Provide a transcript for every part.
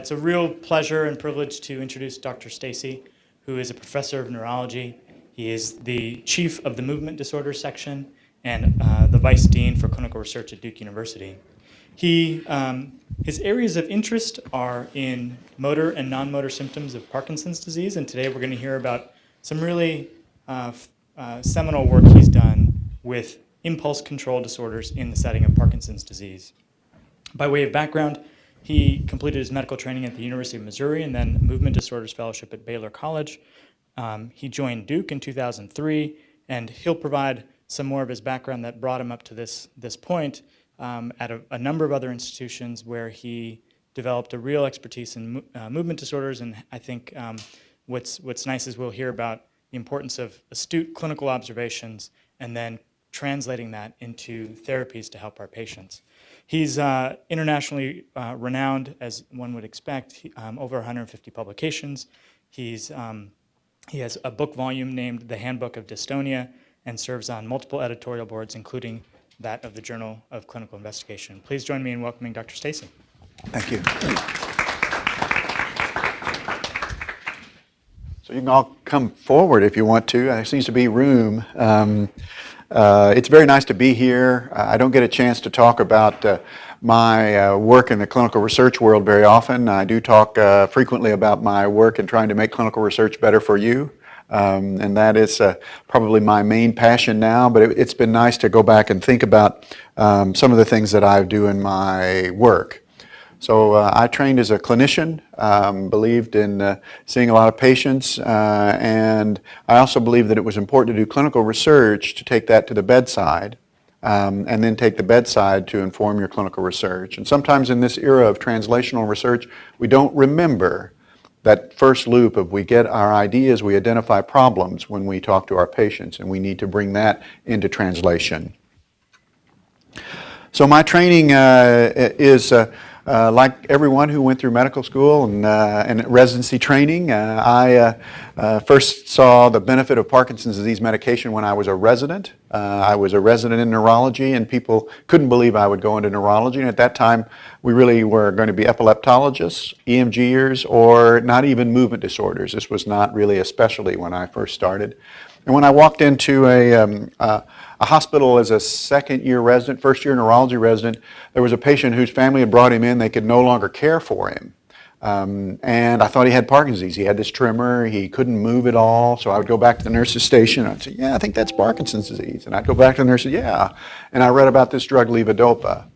It's a real pleasure and privilege to introduce Dr. Stacy, who is a professor of neurology. He is the chief of the movement disorders section and the vice dean for clinical research at Duke University. His areas of interest are in motor and non-motor symptoms of Parkinson's disease, and today we're going to hear about some really seminal work he's done with impulse control disorders in the setting of Parkinson's disease. By way of background, he completed his medical training at the University of Missouri and then Movement Disorders Fellowship at Baylor College. He joined Duke in 2003, and he'll provide some more of his background that brought him up to this point at a number of other institutions where he developed a real expertise in movement disorders. And I think what's nice is we'll hear about the importance of astute clinical observations and then translating that into therapies to help our patients. He's internationally renowned, as one would expect, over 150 publications. He has a book volume named The Handbook of Dystonia and serves on multiple editorial boards, including that of the Journal of Clinical Investigation. Please join me in welcoming Dr. Stacy. Thank you. So you can all come forward if you want to. There seems to be room. It's very nice to be here. I don't get a chance to talk about my work in the clinical research world very often. I do talk frequently about my work in trying to make clinical research better for you. And that is probably my main passion now, but it's been nice to go back and think about some of the things that I do in my work. So I trained as a clinician, believed in seeing a lot of patients, and I also believed that it was important to do clinical research to take that to the bedside, and then take the bedside to inform your clinical research. And sometimes in this era of translational research, we don't remember that first loop of we get our ideas, we identify problems when we talk to our patients, and we need to bring that into translation. So my training is like everyone who went through medical school and residency training. I first saw the benefit of Parkinson's disease medication when I was a resident. I was a resident in neurology, and people couldn't believe I would go into neurology. And at that time, we really were going to be epileptologists, EMGers, or not even movement disorders. This was not really a specialty when I first started. And when I walked into a hospital as a second-year resident, first-year neurology resident, there was a patient whose family had brought him in. They could no longer care for him. And I thought he had Parkinson's disease. He had this tremor. He couldn't move at all. So I would go back to the nurse's station. I'd say, yeah, I think that's Parkinson's disease. And I'd go back to the nurse and say, yeah. And I read about this drug, levodopa.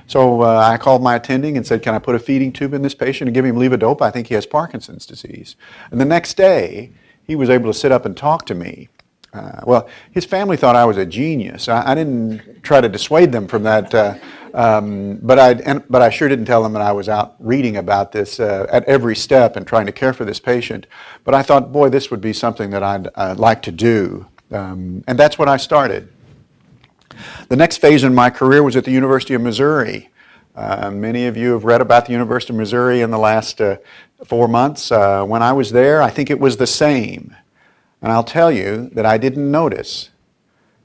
So I called my attending and said, can I put a feeding tube in this patient and give him levodopa? I think he has Parkinson's disease. And the next day, he was able to sit up and talk to me. Well, his family thought I was a genius. I didn't try to dissuade them from that, but I sure didn't tell them that I was out reading about this at every step and trying to care for this patient. But I thought, boy, this would be something that I'd like to do, and that's what I started. The next phase in my career was at the University of Missouri. Many of you have read about the University of Missouri in the last 4 months. When I was there, I think it was the same. And I'll tell you that I didn't notice.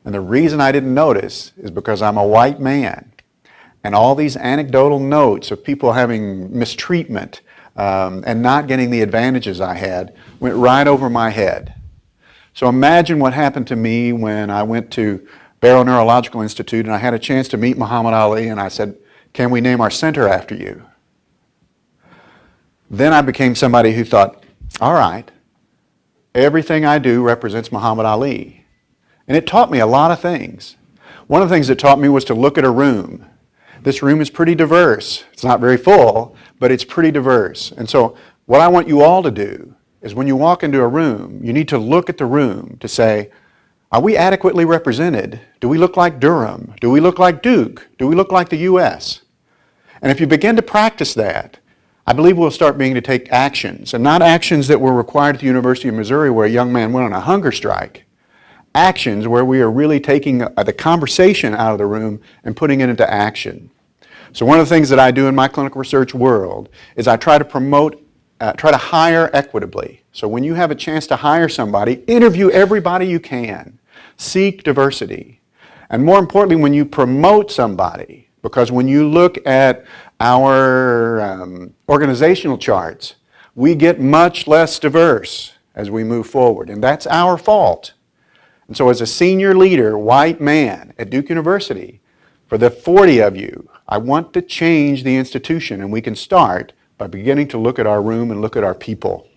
And the reason I didn't notice is because I'm a white man. And all these anecdotal notes of people having mistreatment and not getting the advantages I had went right over my head. So imagine what happened to me when I went to Barrow Neurological Institute and I had a chance to meet Muhammad Ali, and I said, can we name our center after you? Then I became somebody who thought, all right, everything I do represents Muhammad Ali. And it taught me a lot of things. One of the things it taught me was to look at a room. This room is pretty diverse. It's not very full, but it's pretty diverse. And so what I want you all to do is when you walk into a room, you need to look at the room to say, are we adequately represented? Do we look like Durham? Do we look like Duke? Do we look like the U.S.? And if you begin to practice that, I believe we'll start being to take actions, and not actions that were required at the University of Missouri where a young man went on a hunger strike. Actions where we are really taking the conversation out of the room and putting it into action. So one of the things that I do in my clinical research world is I try to promote, try to hire equitably. So when you have a chance to hire somebody, interview everybody you can. Seek diversity. And more importantly, when you promote somebody, Because when you look at our organizational charts, we get much less diverse as we move forward, and that's our fault. And so as a senior leader, white man at Duke University, for the 40 of you, I want to change the institution, and we can start by beginning to look at our room and look at our people.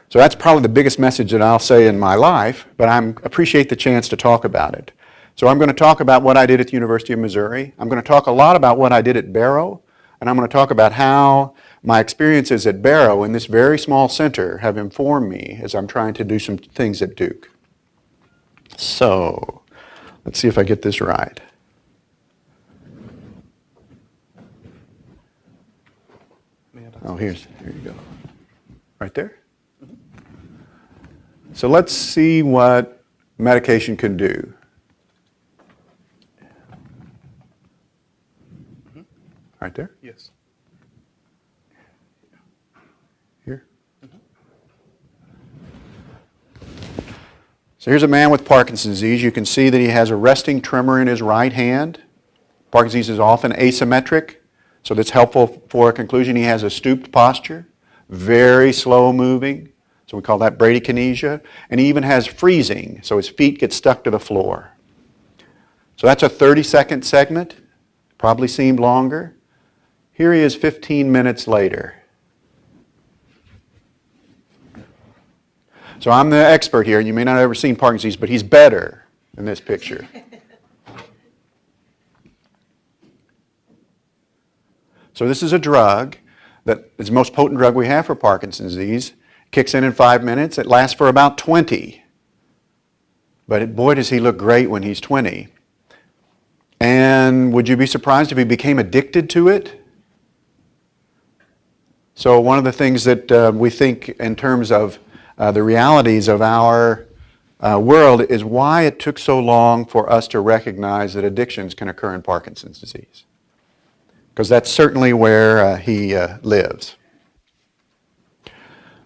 So that's probably the biggest message that I'll say in my life, but I appreciate the chance to talk about it. So I'm going to talk about what I did at the University of Missouri. I'm going to talk a lot about what I did at Barrow, and I'm going to talk about how my experiences at Barrow in this very small center have informed me as I'm trying to do some things at Duke. So let's see if I get this right. Oh, here you go. Right there? So let's see what medication can do. Right there? Yes. Here? So here's a man with Parkinson's disease. You can see that he has a resting tremor in his right hand. Parkinson's disease is often asymmetric, so that's helpful for a conclusion. He has a stooped posture, very slow moving, so we call that bradykinesia. And he even has freezing, so his feet get stuck to the floor. So that's a 30-second segment, probably seemed longer. Here he is 15 minutes later. So I'm the expert here, and you may not have ever seen Parkinson's disease, but he's better in this picture. So this is a drug that is the most potent drug we have for Parkinson's disease. Kicks in 5 minutes. It lasts for about 20. But boy, does he look great when he's 20. And would you be surprised if he became addicted to it? So one of the things that we think in terms of the realities of our world is why it took so long for us to recognize that addictions can occur in Parkinson's disease. Because that's certainly where he lives.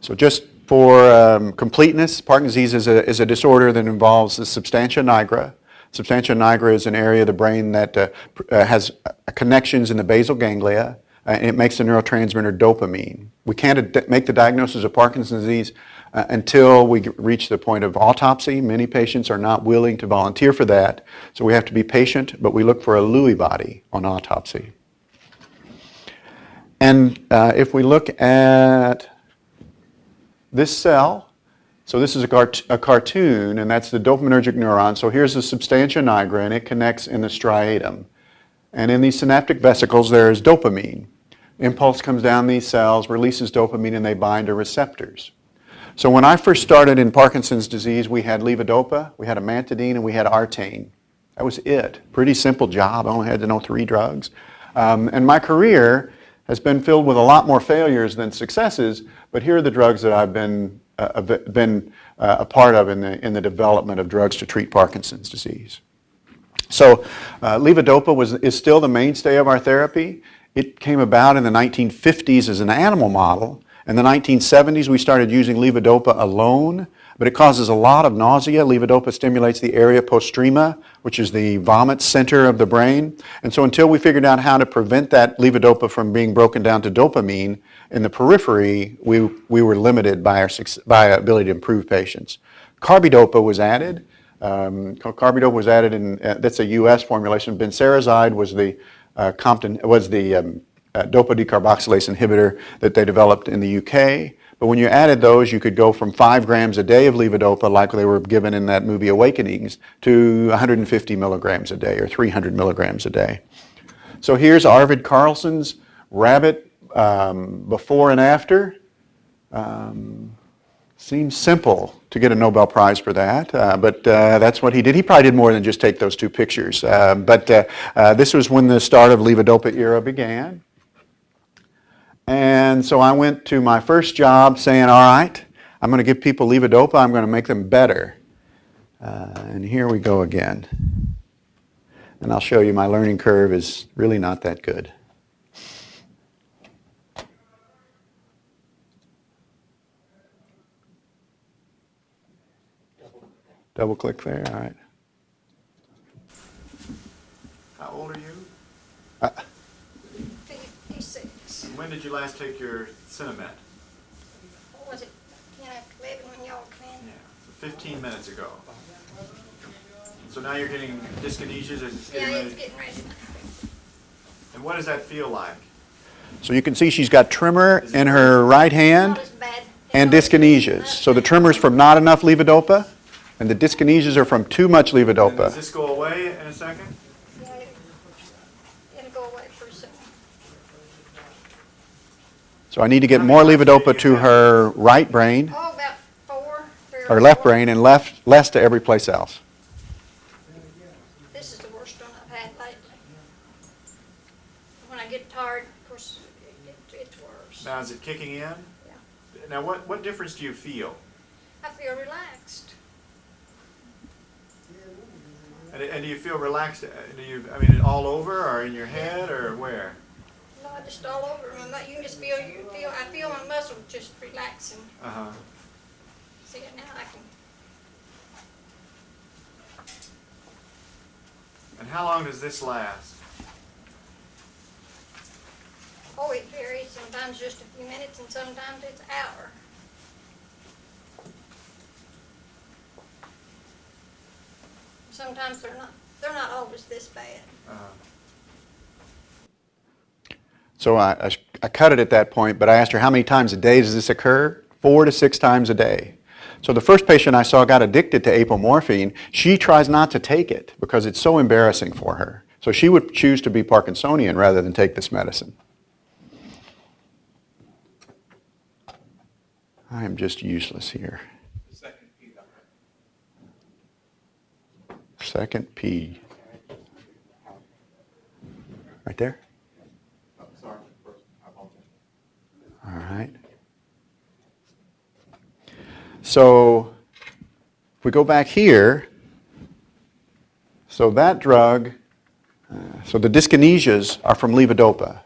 So just for completeness, Parkinson's disease is a disorder that involves the substantia nigra. Substantia nigra is an area of the brain that has connections in the basal ganglia, and it makes the neurotransmitter dopamine. We can't make the diagnosis of Parkinson's disease until we reach the point of autopsy. Many patients are not willing to volunteer for that, so we have to be patient, but we look for a Lewy body on autopsy. And if we look at this cell, so this is a cartoon, and that's the dopaminergic neuron. So here's the substantia nigra, and it connects in the striatum. And in these synaptic vesicles, there is dopamine. Impulse comes down these cells, releases dopamine, and they bind to receptors. So when I first started in Parkinson's disease, we had levodopa, we had amantadine, and we had artane. That was it. Pretty simple job. I only had to know 3 drugs. And my career has been filled with a lot more failures than successes, but here are the drugs that I've been a part of in the development of drugs to treat Parkinson's disease. So levodopa is still the mainstay of our therapy. It came about in the 1950s as an animal model. In the 1970s, we started using levodopa alone, but it causes a lot of nausea. Levodopa stimulates the area postrema, which is the vomit center of the brain. And so until we figured out how to prevent that levodopa from being broken down to dopamine in the periphery, we were limited by our ability to improve patients. Carbidopa was added. Carbidopa was added in, that's a U.S. formulation. Benserazide was the dopa decarboxylase inhibitor that they developed in the UK. But when you added those, you could go from 5 grams a day of levodopa, like they were given in that movie Awakenings, to 150 milligrams a day or 300 milligrams a day. So here's Arvid Carlson's rabbit before and after. Seems simple to get a Nobel Prize for that, but that's what he did. He probably did more than just take those 2 pictures. But this was when the start of levodopa era began. And so I went to my first job saying, all right, I'm going to give people levodopa. I'm going to make them better. And here we go again. And I'll show you my learning curve is really not that good. Double click there, all right. How old are you? When did you last take your Cinemet? What was it, 10 after 11 when y'all came in? Yeah, so 15 minutes ago. So now you're getting dyskinesias and it's Yeah, getting it's ready. getting ready. And what does that feel like? So you can see she's got tremor in her right hand Not as bad. and dyskinesias. So the tremor is from not enough levodopa, and the dyskinesias are from too much And does levodopa. this go away in a second? Yeah, it'll go away pretty soon. So I need to get more levodopa to her right brain, Oh, about 4, 3 or left brain, and less to every place else. This is the worst one I've had lately. When I get tired, of course, it's worse. Now is it kicking in? Yeah. Now what difference do you feel? I feel relaxed. And do you feel relaxed? I mean, all over or in your head or where? No, just all over. You can just I feel my muscles just relaxing. Uh-huh. See it now, I can. And how long does this last? Oh, it varies. Sometimes just a few minutes and sometimes it's an hour. Sometimes they're not always this bad. Uh-huh. So I cut it at that point, but I asked her how many times a day does this occur? 4 to 6 times a day. So the first patient I saw got addicted to apomorphine. She tries not to take it because it's so embarrassing for her. So she would choose to be Parkinsonian rather than take this medicine. I am just useless here. Second P. Right there? All right. So if we go back here, so that drug, so the dyskinesias are from levodopa.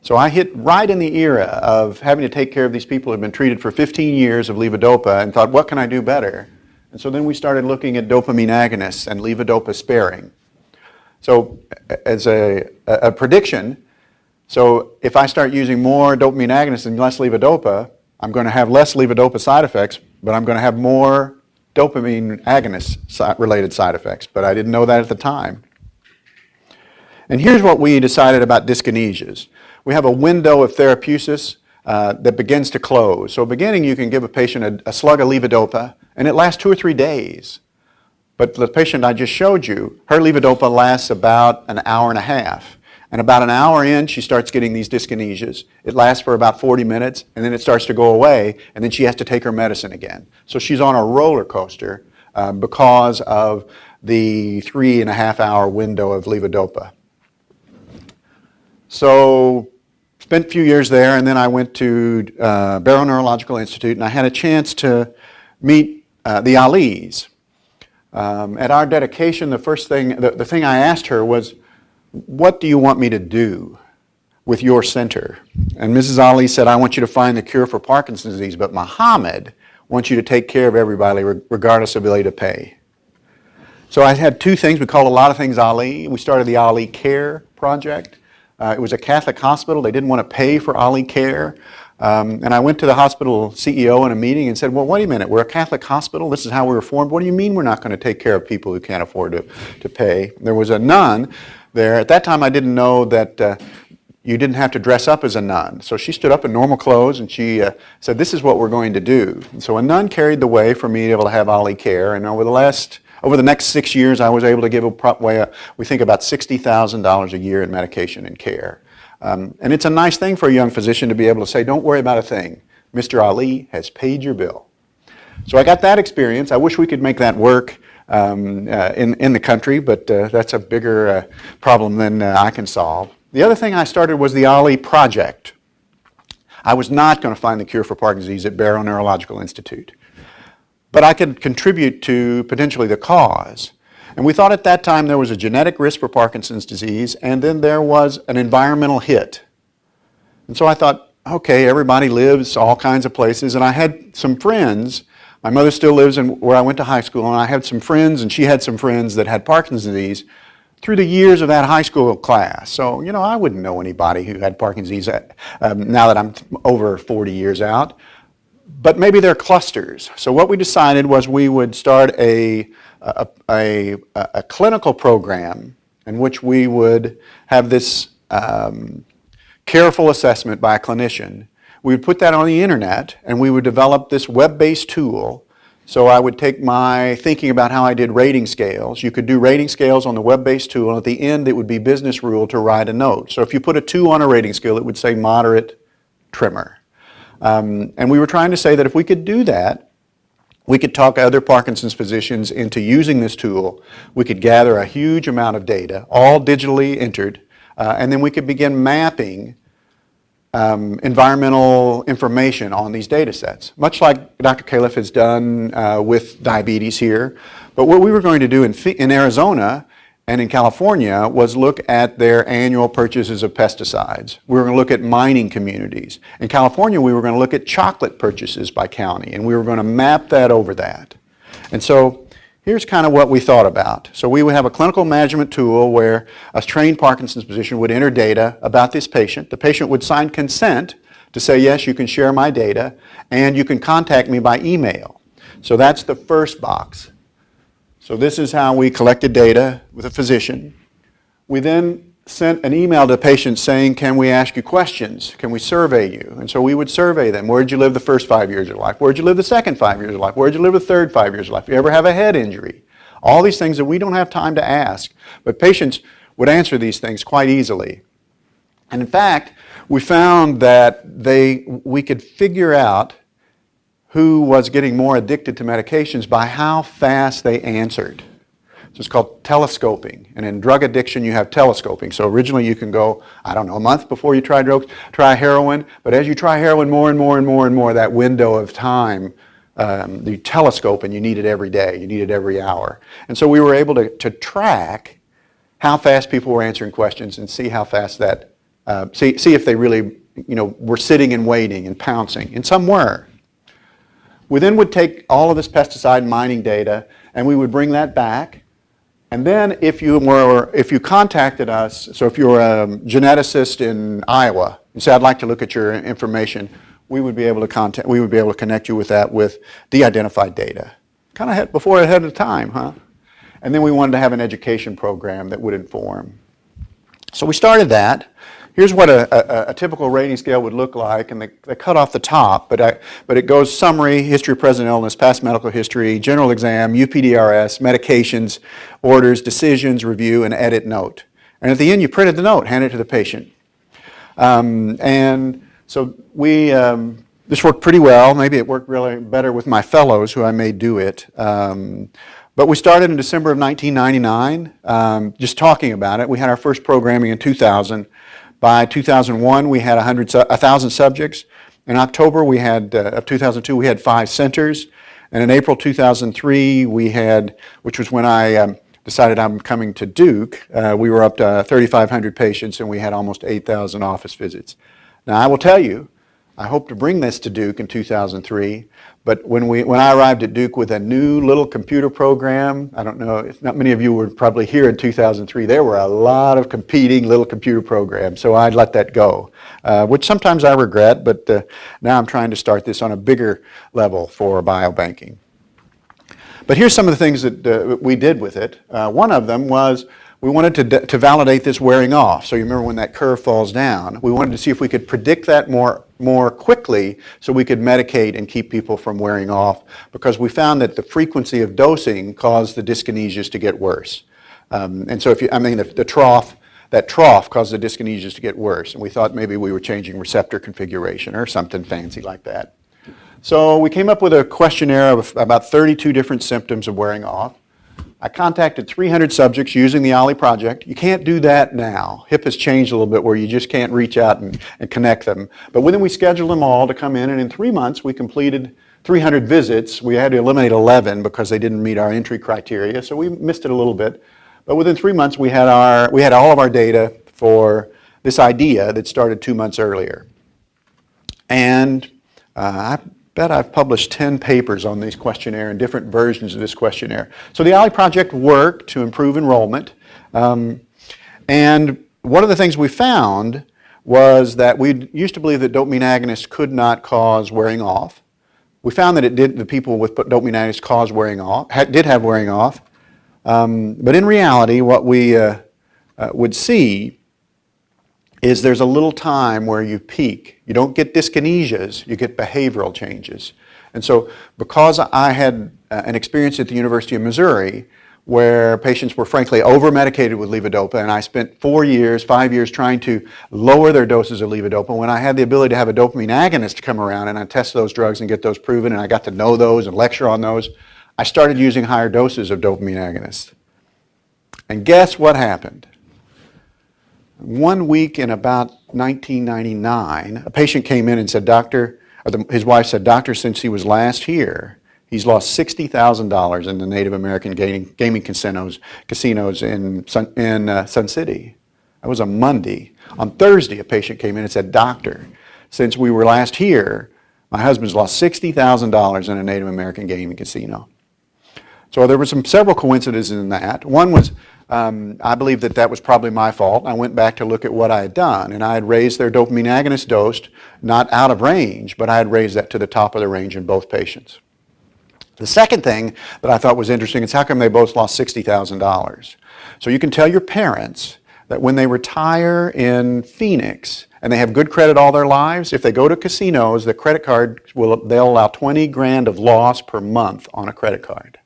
So I hit right in the era of having to take care of these people who have been treated for 15 years of levodopa and thought, what can I do better? And so then we started looking at dopamine agonists and levodopa sparing. So as a prediction, so if I start using more dopamine agonists and less levodopa, I'm going to have less levodopa side effects, but I'm going to have more dopamine agonist related side effects. But I didn't know that at the time. And here's what we decided about dyskinesias. We have a window of therapeusis that begins to close. So beginning, you can give a patient a slug of levodopa, and it lasts 2 or 3 days. But the patient I just showed you, her levodopa lasts about an hour and a half. And about an hour in, she starts getting these dyskinesias. It lasts for about 40 minutes, and then it starts to go away, and then she has to take her medicine again. So she's on a roller coaster because of the 3.5-hour window of levodopa. So spent a few years there, and then I went to Barrow Neurological Institute, and I had a chance to meet the Alis. At our dedication, the first thing, the thing I asked her was, what do you want me to do with your center? And Mrs. Ali said, I want you to find the cure for Parkinson's disease, but Muhammad wants you to take care of everybody regardless of ability to pay. So I had 2 things. We called a lot of things Ali. We started the Ali Care Project. It was a Catholic hospital. They didn't want to pay for Ali Care. And I went to the hospital CEO in a meeting and said, well, wait a minute, we're a Catholic hospital. This is how we were formed. What do you mean we're not going to take care of people who can't afford to pay? There was a nun there. At that time, I didn't know that you didn't have to dress up as a nun. So she stood up in normal clothes and she said, this is what we're going to do. And so a nun carried the way for me to be able to have Ali Care. And over the next 6 years, I was able to give we think about $60,000 a year in medication and care. And it's a nice thing for a young physician to be able to say, don't worry about a thing. Mr. Ali has paid your bill. So I got that experience. I wish we could make that work in the country, but that's a bigger problem than I can solve. The other thing I started was the Ali Project. I was not going to find the cure for Parkinson's disease at Barrow Neurological Institute. But I could contribute to potentially the cause. And we thought at that time there was a genetic risk for Parkinson's disease, and then there was an environmental hit. And so I thought, okay, everybody lives all kinds of places, and I had some friends. My mother still lives where I went to high school, and I had some friends, and she had some friends that had Parkinson's disease, through the years of that high school class. So, I wouldn't know anybody who had Parkinson's disease now that I'm over 40 years out. But maybe they're clusters. So what we decided was we would start a clinical program in which we would have this careful assessment by a clinician. We would put that on the internet, and we would develop this web-based tool. So I would take my thinking about how I did rating scales. You could do rating scales on the web-based tool, and at the end it would be business rule to write a note. So if you put a 2 on a rating scale, it would say moderate tremor. And we were trying to say that if we could do that, we could talk other Parkinson's physicians into using this tool. We could gather a huge amount of data, all digitally entered, and then we could begin mapping environmental information on these data sets, much like Dr. Califf has done with diabetes here. But what we were going to do in Arizona and in California was look at their annual purchases of pesticides. We were going to look at mining communities. In California, we were going to look at chocolate purchases by county, and we were going to map that over that. And so here's kind of what we thought about. So we would have a clinical management tool where a trained Parkinson's physician would enter data about this patient. The patient would sign consent to say, yes, you can share my data, and you can contact me by email. So that's the first box. So this is how we collected data with a physician. We then sent an email to patients saying, can we ask you questions? Can we survey you? And so we would survey them. Where did you live the first 5 years of your life? Where did you live the second 5 years of life? Where did you live the third 5 years of life? Do you ever have a head injury? All these things that we don't have time to ask. But patients would answer these things quite easily. And in fact, we found that we could figure out who was getting more addicted to medications by how fast they answered. So it's called telescoping. And in drug addiction, you have telescoping. So originally you can go, I don't know, a month before you try drugs, try heroin. But as you try heroin more and more and more and more, that window of time, the telescope, and you need it every day. You need it every hour. And so we were able to track how fast people were answering questions and see how fast that, see if they really, were sitting and waiting and pouncing. And some were. We then would take all of this pesticide mining data and we would bring that back. And then if you contacted us, so if you were a geneticist in Iowa and said, I'd like to look at your information, we would be able to connect you with that with de-identified data. Kind of ahead of time, huh? And then we wanted to have an education program that would inform. So we started that. Here's what a typical rating scale would look like, and they cut off the top, but it goes summary, history of present illness, past medical history, general exam, UPDRS, medications, orders, decisions, review, and edit note. And at the end, you printed the note, handed it to the patient. And so this worked pretty well. Maybe it worked really better with my fellows, who I made do it. But we started in December of 1999, just talking about it. We had our first programming in 2000. By 2001, we had 1,000 subjects. In October of 2002, we had 5 centers. And in April 2003, which was when I decided I'm coming to Duke, we were up to 3,500 patients and we had almost 8,000 office visits. Now, I will tell you, I hope to bring this to Duke in 2003, but when I arrived at Duke with a new little computer program, I don't know, not many of you were probably here in 2003, there were a lot of competing little computer programs, so I'd let that go, which sometimes I regret, but now I'm trying to start this on a bigger level for biobanking. But here's some of the things that we did with it. One of them was we wanted to validate this wearing off. So you remember when that curve falls down, we wanted to see if we could predict that more quickly so we could medicate and keep people from wearing off, because we found that the frequency of dosing caused the dyskinesias to get worse. And so that trough caused the dyskinesias to get worse. And we thought maybe we were changing receptor configuration or something fancy like that. So we came up with a questionnaire of about 32 different symptoms of wearing off. I contacted 300 subjects using the OLLI project. You can't do that now. HIP has changed a little bit where you just can't reach out and connect them. But then we scheduled them all to come in, and in 3 months we completed 300 visits. We had to eliminate 11 because they didn't meet our entry criteria, so we missed it a little bit. But within 3 months we had all of our data for this idea that started 2 months earlier. And I bet I've published 10 papers on this questionnaire and different versions of this questionnaire. So the OLLI project worked to improve enrollment. And one of the things we found was that we used to believe that dopamine agonists could not cause wearing off. We found that it did. The people with dopamine agonists caused wearing off, did have wearing off. But in reality, what we would see is there's a little time where you peak. You don't get dyskinesias, you get behavioral changes. And so because I had an experience at the University of Missouri where patients were frankly over-medicated with levodopa, and I spent 4 years, 5 years trying to lower their doses of levodopa, when I had the ability to have a dopamine agonist come around and I test those drugs and get those proven, and I got to know those and lecture on those, I started using higher doses of dopamine agonists. And guess what happened? 1 week in about 1999, a patient came in and said, "Doctor," his wife said, "Doctor, since he was last here, he's lost $60,000 in the Native American gaming casinos in Sun City." That was a Monday. On Thursday, a patient came in and said, "Doctor, since we were last here, my husband's lost $60,000 in a Native American gaming casino." So there were several coincidences in that. One was, I believe that was probably my fault. I went back to look at what I had done, and I had raised their dopamine agonist dose, not out of range, but I had raised that to the top of the range in both patients. The second thing that I thought was interesting is how come they both lost $60,000? So you can tell your parents that when they retire in Phoenix and they have good credit all their lives, if they go to casinos, the credit card they'll allow 20 grand of loss per month on a credit card.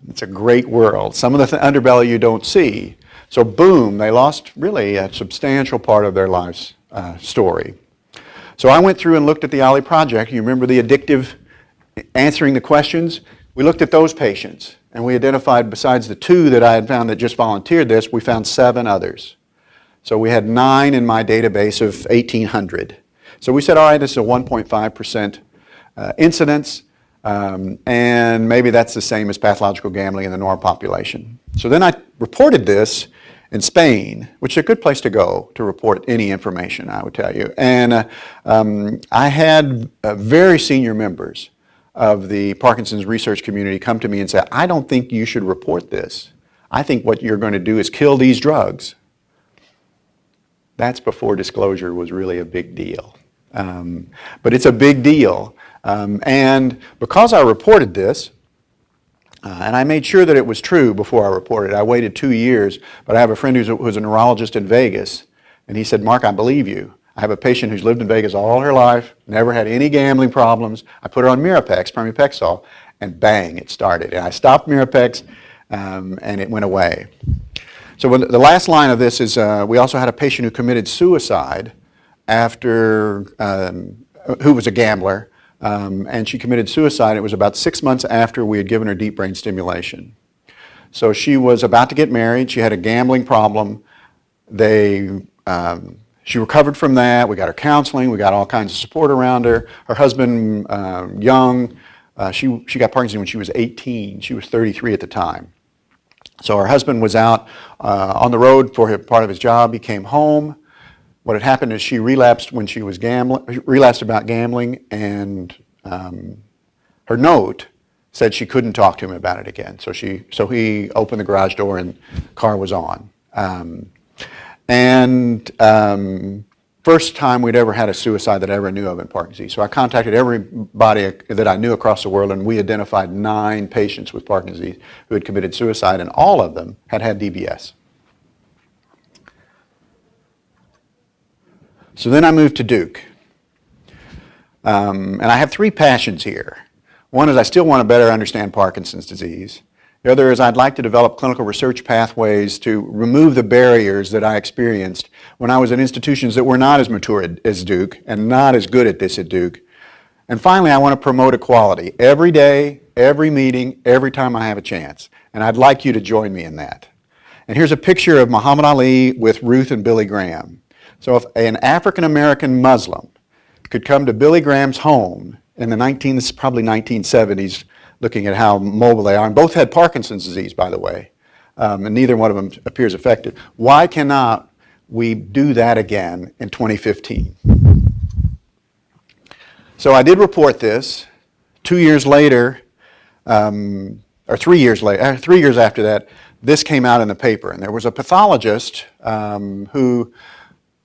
It's a great world. Some of the underbelly you don't see. So boom, they lost really a substantial part of their life's story. So I went through and looked at the OLLI project. You remember the addictive answering the questions? We looked at those patients, and we identified, besides the 2 that I had found that just volunteered this, we found 7 others. So we had 9 in my database of 1,800. So we said, all right, this is a 1.5% incidence. And maybe that's the same as pathological gambling in the normal population. So then I reported this in Spain, which is a good place to go to report any information, I would tell you. And I had very senior members of the Parkinson's research community come to me and say, "I don't think you should report this. I think what you're going to do is kill these drugs." That's before disclosure was really a big deal. But it's a big deal. And because I reported this, and I made sure that it was true before I reported it. I waited 2 years, but I have a friend who's a neurologist in Vegas, and he said, "Mark, I believe you. I have a patient who's lived in Vegas all her life, never had any gambling problems. I put her on Mirapex, pramipexole, and bang, it started. And I stopped Mirapex, and it went away." So the last line of this is, we also had a patient who committed suicide after, who was a gambler, and she committed suicide. It was about 6 months after we had given her deep brain stimulation. So she was about to get married. She had a gambling problem. She recovered from that. We got her counseling. We got all kinds of support around her. Her husband, young, she got Parkinson's when she was 18. She was 33 at the time. So her husband was out on the road for part of his job. He came home. What had happened is she relapsed when she was relapsed about gambling, and her note said she couldn't talk to him about it again. So he opened the garage door and the car was on. First time we'd ever had a suicide that I ever knew of in Parkinson's. So I contacted everybody that I knew across the world, and we identified 9 patients with Parkinson's who had committed suicide, and all of them had had DBS. So then I moved to Duke. And I have 3 passions here. One is I still want to better understand Parkinson's disease. The other is I'd like to develop clinical research pathways to remove the barriers that I experienced when I was in institutions that were not as mature as Duke and not as good at this at Duke. And finally, I want to promote equality every day, every meeting, every time I have a chance. And I'd like you to join me in that. And here's a picture of Muhammad Ali with Ruth and Billy Graham. So if an African-American Muslim could come to Billy Graham's home in this is probably 1970s, looking at how mobile they are, and both had Parkinson's disease, by the way, and neither one of them appears affected. Why cannot we do that again in 2015? So I did report this. 2 years later, or 3 years later, 3 years after that, this came out in the paper. And there was a pathologist who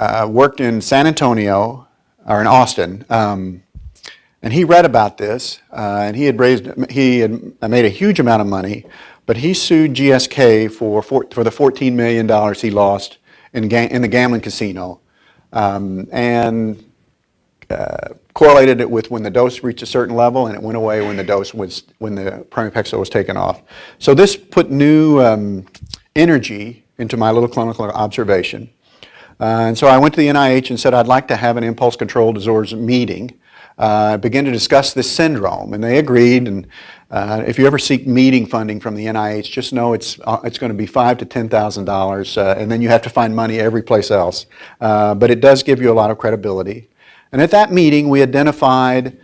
worked in San Antonio, or in Austin, and he read about this, and he had made a huge amount of money, but he sued GSK for the $14 million he lost in the gambling casino, and correlated it with when the dose reached a certain level, and it went away when the pramipexole was taken off. So this put new energy into my little clinical observation. And so I went to the NIH and said I'd like to have an impulse control disorders meeting, begin to discuss this syndrome, and they agreed. And if you ever seek meeting funding from the NIH, just know it's going to be $5,000 to $10,000, and then you have to find money every place else. But it does give you a lot of credibility. And at that meeting, we identified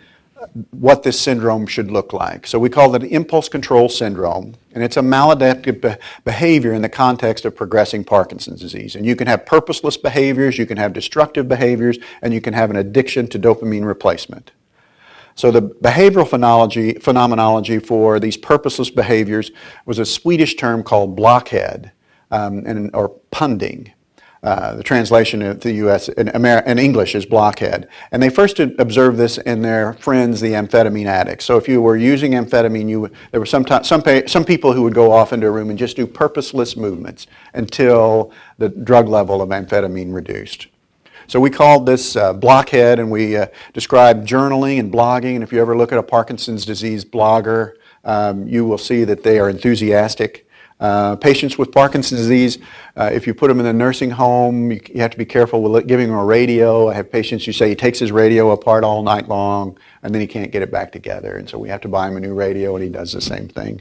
what this syndrome should look like. So we call it impulse control syndrome, and it's a maladaptive behavior in the context of progressing Parkinson's disease. And you can have purposeless behaviors, you can have destructive behaviors, and you can have an addiction to dopamine replacement. So the behavioral phenomenology for these purposeless behaviors was a Swedish term called blockhead, or punding. The translation of the U.S. in English is blockhead. And they first observed this in their friends, the amphetamine addicts. So if you were using amphetamine, there were some people who would go off into a room and just do purposeless movements until the drug level of amphetamine reduced. So we called this blockhead, and we described journaling and blogging. And if you ever look at a Parkinson's disease blogger, you will see that they are enthusiastic. Patients with Parkinson's disease, if you put them in a nursing home, you have to be careful with giving them a radio. I have patients who say he takes his radio apart all night long and then he can't get it back together. And so we have to buy him a new radio, and he does the same thing.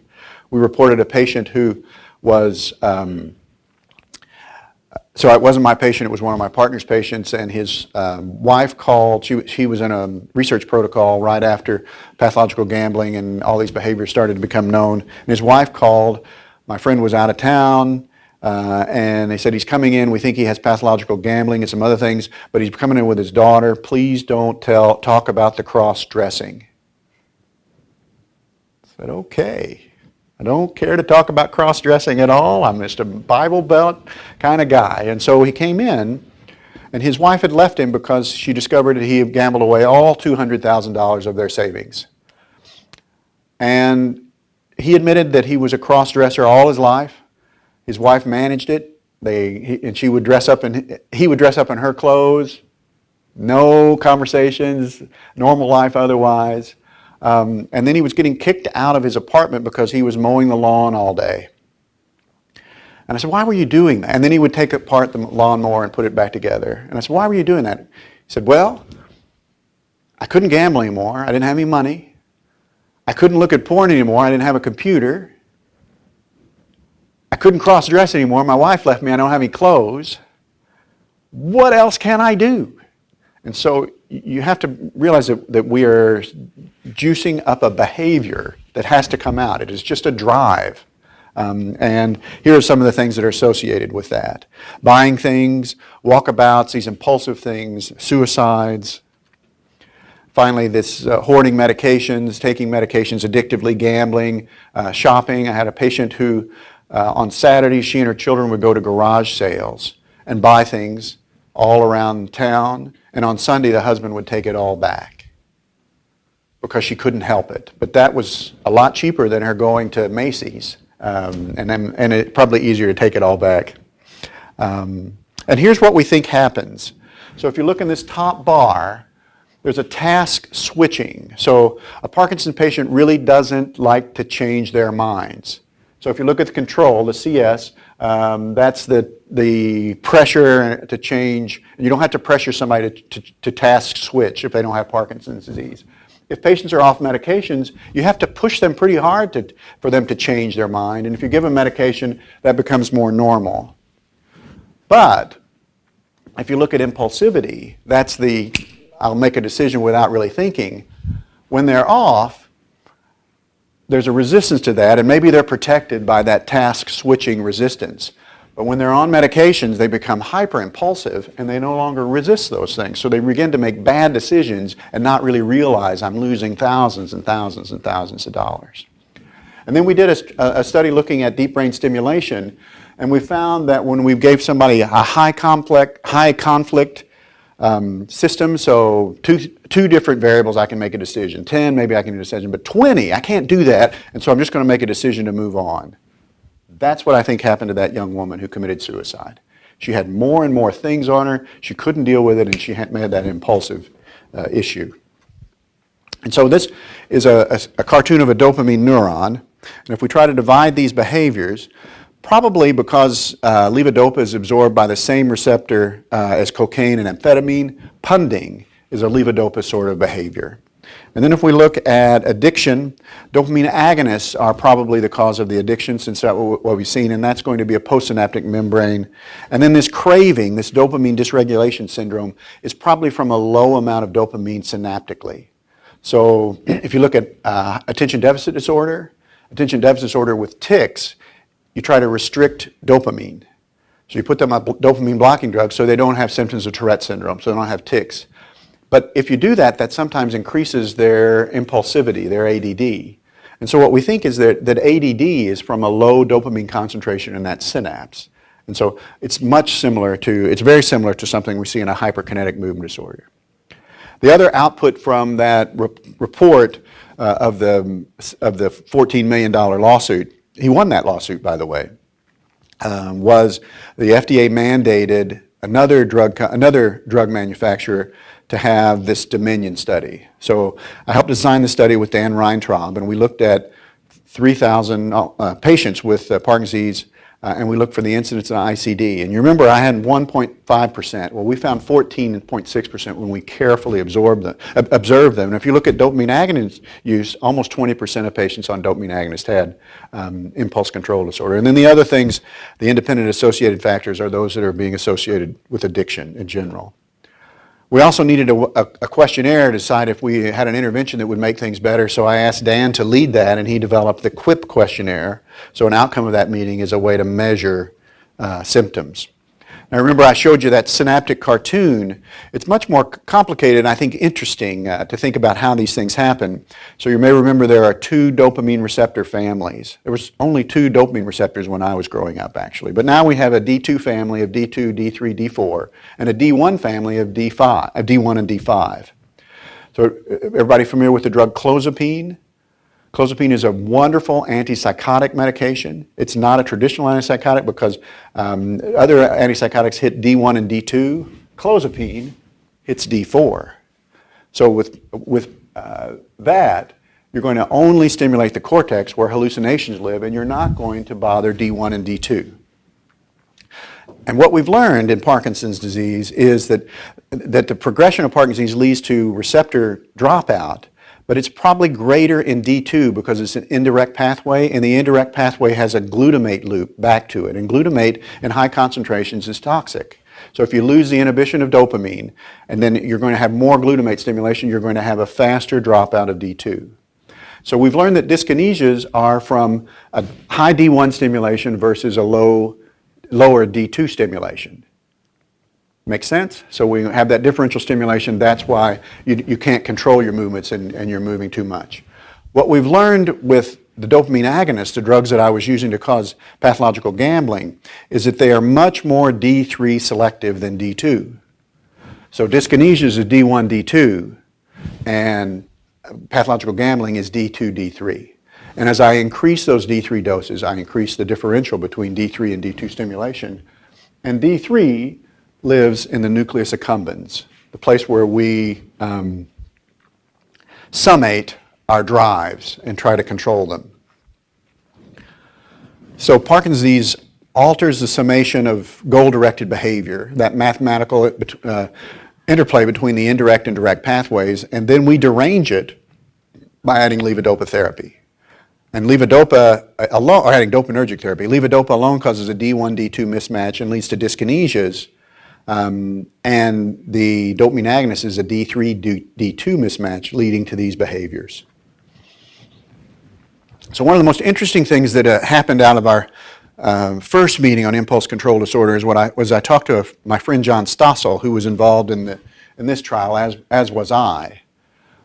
We reported a patient who was, so it wasn't my patient, it was one of my partner's patients, and his wife called. She was in a research protocol right after pathological gambling and all these behaviors started to become known. And his wife called. My friend was out of town, and they said he's coming in. We think he has pathological gambling and some other things, but he's coming in with his daughter. Please don't talk about the cross-dressing. I said, okay. I don't care to talk about cross-dressing at all. I'm just a Bible Belt kind of guy. And so he came in, and his wife had left him because she discovered that he had gambled away all $200,000 of their savings. And he admitted that he was a cross-dresser all his life. His wife managed it. And she would dress up he would dress up in her clothes. No conversations, normal life otherwise. And then he was getting kicked out of his apartment because he was mowing the lawn all day. And I said, why were you doing that? And then he would take apart the lawnmower and put it back together. And I said, why were you doing that? He said, well, I couldn't gamble anymore. I didn't have any money. I couldn't look at porn anymore. I didn't have a computer. I couldn't cross-dress anymore. My wife left me. I don't have any clothes. What else can I do? And so you have to realize that we are juicing up a behavior that has to come out. It is just a drive. And here are some of the things that are associated with that. Buying things, walkabouts, these impulsive things, suicides. Finally, this hoarding medications, taking medications addictively, gambling, shopping. I had a patient who, on Saturdays, she and her children would go to garage sales and buy things all around town. And on Sunday, the husband would take it all back because she couldn't help it. But that was a lot cheaper than her going to Macy's. And it's probably easier to take it all back. And here's what we think happens. So if you look in this top bar, there's a task switching. So a Parkinson's patient really doesn't like to change their minds. So if you look at the control, the CS, that's the pressure to change. You don't have to pressure somebody to task switch if they don't have Parkinson's disease. If patients are off medications, you have to push them pretty hard for them to change their mind. And if you give them medication, that becomes more normal. But if you look at impulsivity, that's I'll make a decision without really thinking. When they're off, there's a resistance to that, and maybe they're protected by that task switching resistance. But when they're on medications, they become hyper-impulsive, and they no longer resist those things. So they begin to make bad decisions and not really realize I'm losing thousands and thousands and thousands of dollars. And then we did a study looking at deep brain stimulation, and we found that when we gave somebody a high conflict system, so two different variables, I can make a decision. 10, maybe I can make a decision, but 20, I can't do that, and so I'm just going to make a decision to move on. That's what I think happened to that young woman who committed suicide. She had more and more things on her, she couldn't deal with it, and she had that impulsive issue. And so this is a cartoon of a dopamine neuron, and if we try to divide these behaviors, probably because levodopa is absorbed by the same receptor as cocaine and amphetamine, punding is a levodopa sort of behavior. And then if we look at addiction, dopamine agonists are probably the cause of the addiction, since that's what we've seen, and that's going to be a postsynaptic membrane. And then this craving, this dopamine dysregulation syndrome, is probably from a low amount of dopamine synaptically. So if you look at attention deficit disorder with tics, you try to restrict dopamine. So you put them on dopamine blocking drugs so they don't have symptoms of Tourette syndrome, so they don't have tics. But if you do that, that sometimes increases their impulsivity, their ADD. And so what we think is that ADD is from a low dopamine concentration in that synapse. And so it's very similar to something we see in a hyperkinetic movement disorder. The other output from that report of the $14 million lawsuit, he won that lawsuit, by the way, was the FDA mandated another drug manufacturer to have this Dominion study. So I helped design the study with Dan Reintraub, and we looked at 3,000 patients with Parkinson's disease, and we looked for the incidence of ICD. And you remember I had 1.5%. Well, we found 14.6% when we carefully observed them. And if you look at dopamine agonist use, almost 20% of patients on dopamine agonist had impulse control disorder. And then the other things, the independent associated factors, are those that are being associated with addiction in general. We also needed a questionnaire to decide if we had an intervention that would make things better, so I asked Dan to lead that, and he developed the QUIP questionnaire. So an outcome of that meeting is a way to measure symptoms. Now remember, I showed you that synaptic cartoon. It's much more complicated and I think interesting to think about how these things happen. So you may remember there are two dopamine receptor families. There was only two dopamine receptors when I was growing up, actually. But now we have a D2 family of D2, D3, D4, and a D1 family of D1 and D5. So everybody familiar with the drug clozapine? Clozapine is a wonderful antipsychotic medication. It's not a traditional antipsychotic because other antipsychotics hit D1 and D2. Clozapine hits D4. So with that, you're going to only stimulate the cortex where hallucinations live, and you're not going to bother D1 and D2. And what we've learned in Parkinson's disease is that the progression of Parkinson's disease leads to receptor dropout, but it's probably greater in D2 because it's an indirect pathway, and the indirect pathway has a glutamate loop back to it, and glutamate in high concentrations is toxic. So if you lose the inhibition of dopamine, and then you're going to have more glutamate stimulation, you're going to have a faster dropout of D2. So we've learned that dyskinesias are from a high D1 stimulation versus a lower D2 stimulation. Make sense? So we have that differential stimulation. That's why you can't control your movements and you're moving too much. What we've learned with the dopamine agonists, the drugs that I was using to cause pathological gambling, is that they are much more D3 selective than D2. So dyskinesia is a D1, D2, and pathological gambling is D2, D3. And as I increase those D3 doses, I increase the differential between D3 and D2 stimulation. And D3 lives in the nucleus accumbens, the place where we summate our drives and try to control them. So Parkinson's disease alters the summation of goal-directed behavior, that mathematical interplay between the indirect and direct pathways, and then we derange it by adding levodopa therapy. And levodopa alone, or adding dopaminergic therapy, levodopa alone causes a D1, D2 mismatch and leads to dyskinesias. And the dopamine agonist is a D3, D2 mismatch leading to these behaviors. So one of the most interesting things that happened out of our first meeting on impulse control disorder is I talked to my friend John Stossel, who was involved in this trial, as was I.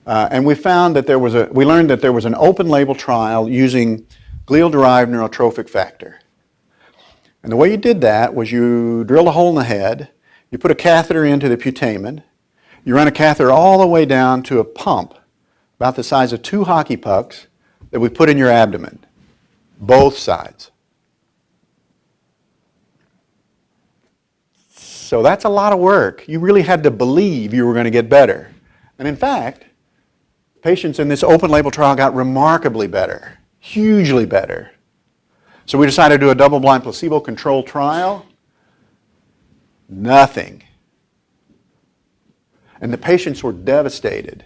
And we found that we learned that there was an open label trial using glial-derived neurotrophic factor. And the way you did that was you drilled a hole in the head, you put a catheter into the putamen, you run a catheter all the way down to a pump about the size of 2 hockey pucks that we put in your abdomen, both sides. So that's a lot of work. You really had to believe you were going to get better. And in fact, patients in this open label trial got remarkably better, hugely better. So we decided to do a double-blind placebo-controlled trial. Nothing. And the patients were devastated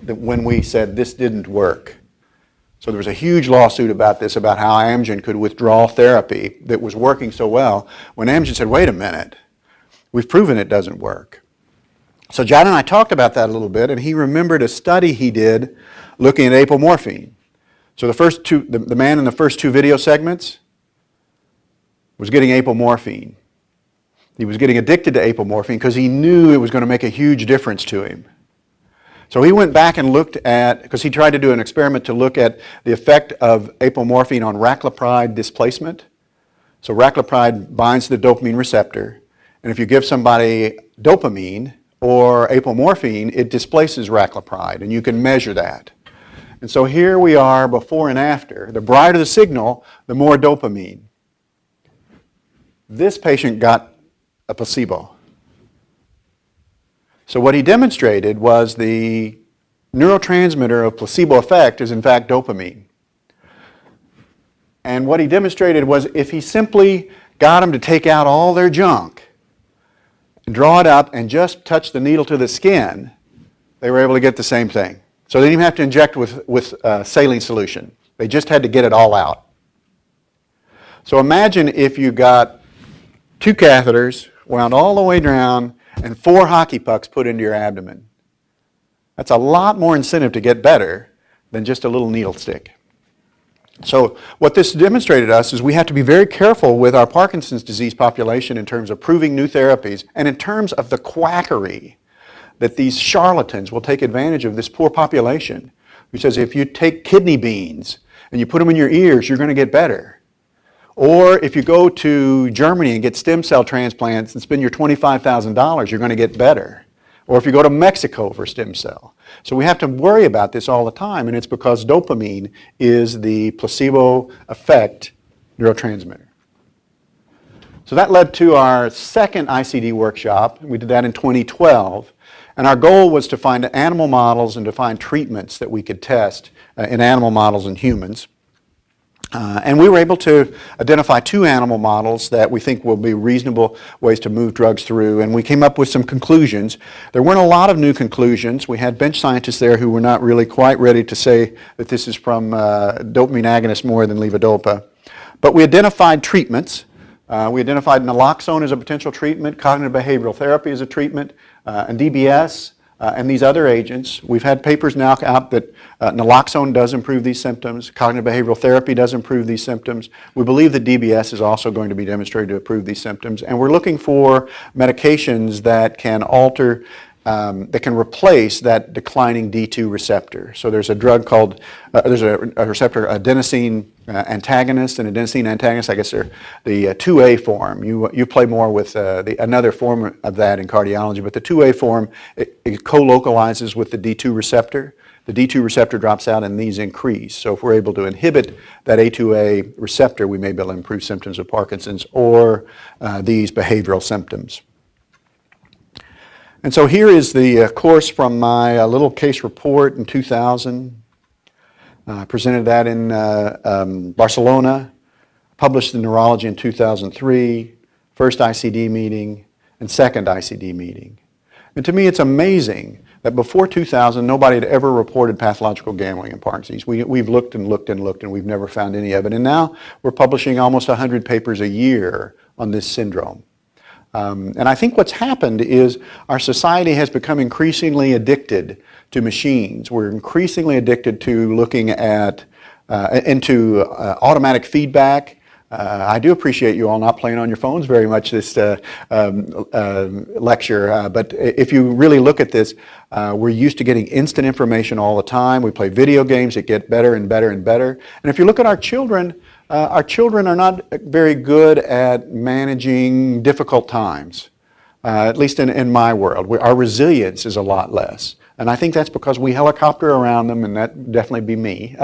when we said this didn't work. So there was a huge lawsuit about this, about how Amgen could withdraw therapy that was working so well, when Amgen said, wait a minute, we've proven it doesn't work. So John and I talked about that a little bit, and he remembered a study he did looking at apomorphine. So the man in the first 2 video segments was getting apomorphine. He was getting addicted to apomorphine because he knew it was going to make a huge difference to him. So he went back and looked at, because he tried to do an experiment to look at the effect of apomorphine on raclopride displacement. So raclopride binds the dopamine receptor, and if you give somebody dopamine or apomorphine, it displaces raclopride, and you can measure that. And so here we are before and after. The brighter the signal, the more dopamine. This patient got a placebo. So what he demonstrated was the neurotransmitter of placebo effect is in fact dopamine. And what he demonstrated was if he simply got them to take out all their junk and draw it up and just touch the needle to the skin, they were able to get the same thing. So they didn't even have to inject with saline solution. They just had to get it all out. So imagine if you got 2 catheters wound all the way down and 4 hockey pucks put into your abdomen. That's a lot more incentive to get better than just a little needle stick. So what this demonstrated to us is we have to be very careful with our Parkinson's disease population in terms of proving new therapies and in terms of the quackery that these charlatans will take advantage of this poor population who says if you take kidney beans and you put them in your ears, you're going to get better. Or if you go to Germany and get stem cell transplants and spend your $25,000, you're going to get better. Or if you go to Mexico for stem cell. So we have to worry about this all the time, and it's because dopamine is the placebo effect neurotransmitter. So that led to our second ICD workshop. We did that in 2012. And our goal was to find animal models and to find treatments that we could test in animal models and humans. And we were able to identify 2 animal models that we think will be reasonable ways to move drugs through, and we came up with some conclusions. There weren't a lot of new conclusions. We had bench scientists there who were not really quite ready to say that this is from dopamine agonists more than levodopa. But we identified treatments. We identified naloxone as a potential treatment, cognitive behavioral therapy as a treatment, and DBS, and these other agents. We've had papers now out that naloxone does improve these symptoms, cognitive behavioral therapy does improve these symptoms. We believe that DBS is also going to be demonstrated to improve these symptoms, and we're looking for medications that can alter, that can replace that declining D2 receptor. So there's a drug called, there's a receptor, adenosine antagonist, and adenosine antagonists, I guess they're the 2A form. You play more with another form of that in cardiology, but the 2A form, it co-localizes with the D2 receptor. The D2 receptor drops out and these increase. So if we're able to inhibit that A2A receptor, we may be able to improve symptoms of Parkinson's or these behavioral symptoms. And so here is the course from my little case report in 2000. Presented that in Barcelona, published in Neurology in 2003, first ICD meeting, and second ICD meeting. And to me, it's amazing that before 2000, nobody had ever reported pathological gambling in Parkinson's. We've looked and looked and looked, and we've never found any of it. And now we're publishing almost 100 papers a year on this syndrome. And I think what's happened is our society has become increasingly addicted to machines. We're increasingly addicted to looking at, into automatic feedback. I do appreciate you all not playing on your phones very much this lecture, but if you really look at this, we're used to getting instant information all the time. We play video games that get better and better and better. And if you look at our children are not very good at managing difficult times, at least in my world. Our resilience is a lot less. And I think that's because we helicopter around them, and that would definitely be me.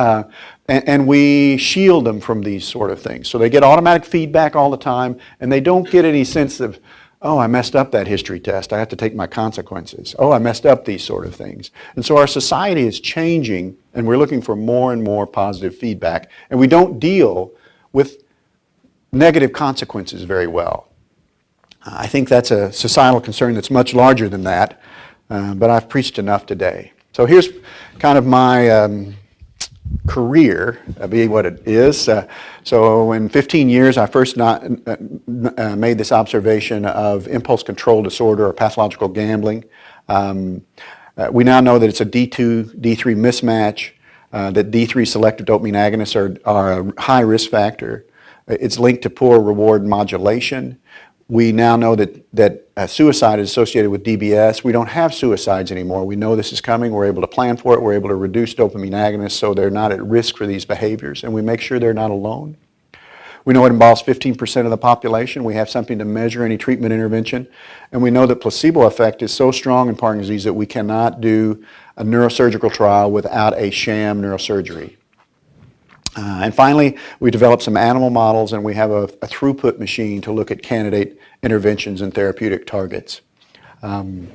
And we shield them from these sort of things. So they get automatic feedback all the time, and they don't get any sense of, oh, I messed up that history test. I have to take my consequences. Oh, I messed up these sort of things. And so our society is changing, and we're looking for more and more positive feedback. And we don't deal with negative consequences very well. I think that's a societal concern that's much larger than that. But I've preached enough today. So here's kind of my career, being what it is. So in 15 years, I first made this observation of impulse control disorder or pathological gambling. We now know that it's a D2, D3 mismatch, that D3 selective dopamine agonists are a high risk factor. It's linked to poor reward modulation. We now know that suicide is associated with DBS. We don't have suicides anymore. We know this is coming. We're able to plan for it. We're able to reduce dopamine agonists so they're not at risk for these behaviors, and we make sure they're not alone. We know it involves 15% of the population. We have something to measure any treatment intervention, and we know that placebo effect is so strong in Parkinson's disease that we cannot do a neurosurgical trial without a sham neurosurgery. And finally, we developed some animal models, and we have a throughput machine to look at candidate interventions and therapeutic targets. And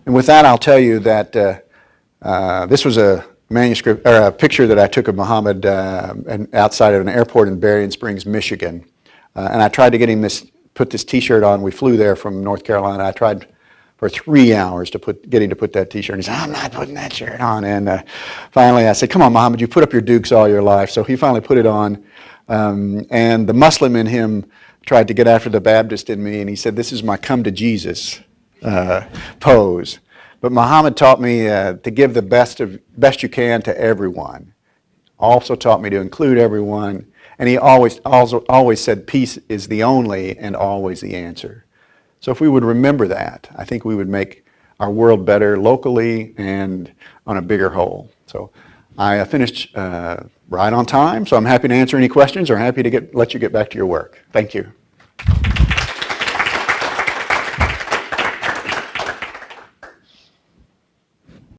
with that, I'll tell you that this was a manuscript or a picture that I took of Muhammad outside of an airport in Berrien Springs, Michigan. And I tried to get him put this T-shirt on. We flew there from North Carolina. I tried for 3 hours to get him to put that T-shirt. And he said, I'm not putting that shirt on. And finally I said, come on, Muhammad, you put up your dukes all your life. So he finally put it on. And the Muslim in him tried to get after the Baptist in me, and he said, this is my come to Jesus pose. But Muhammad taught me to give the best you can to everyone. Also taught me to include everyone. And he always said peace is the only and always the answer. So if we would remember that, I think we would make our world better locally and on a bigger whole. So I finished right on time, so I'm happy to answer any questions or happy to let you get back to your work. Thank you.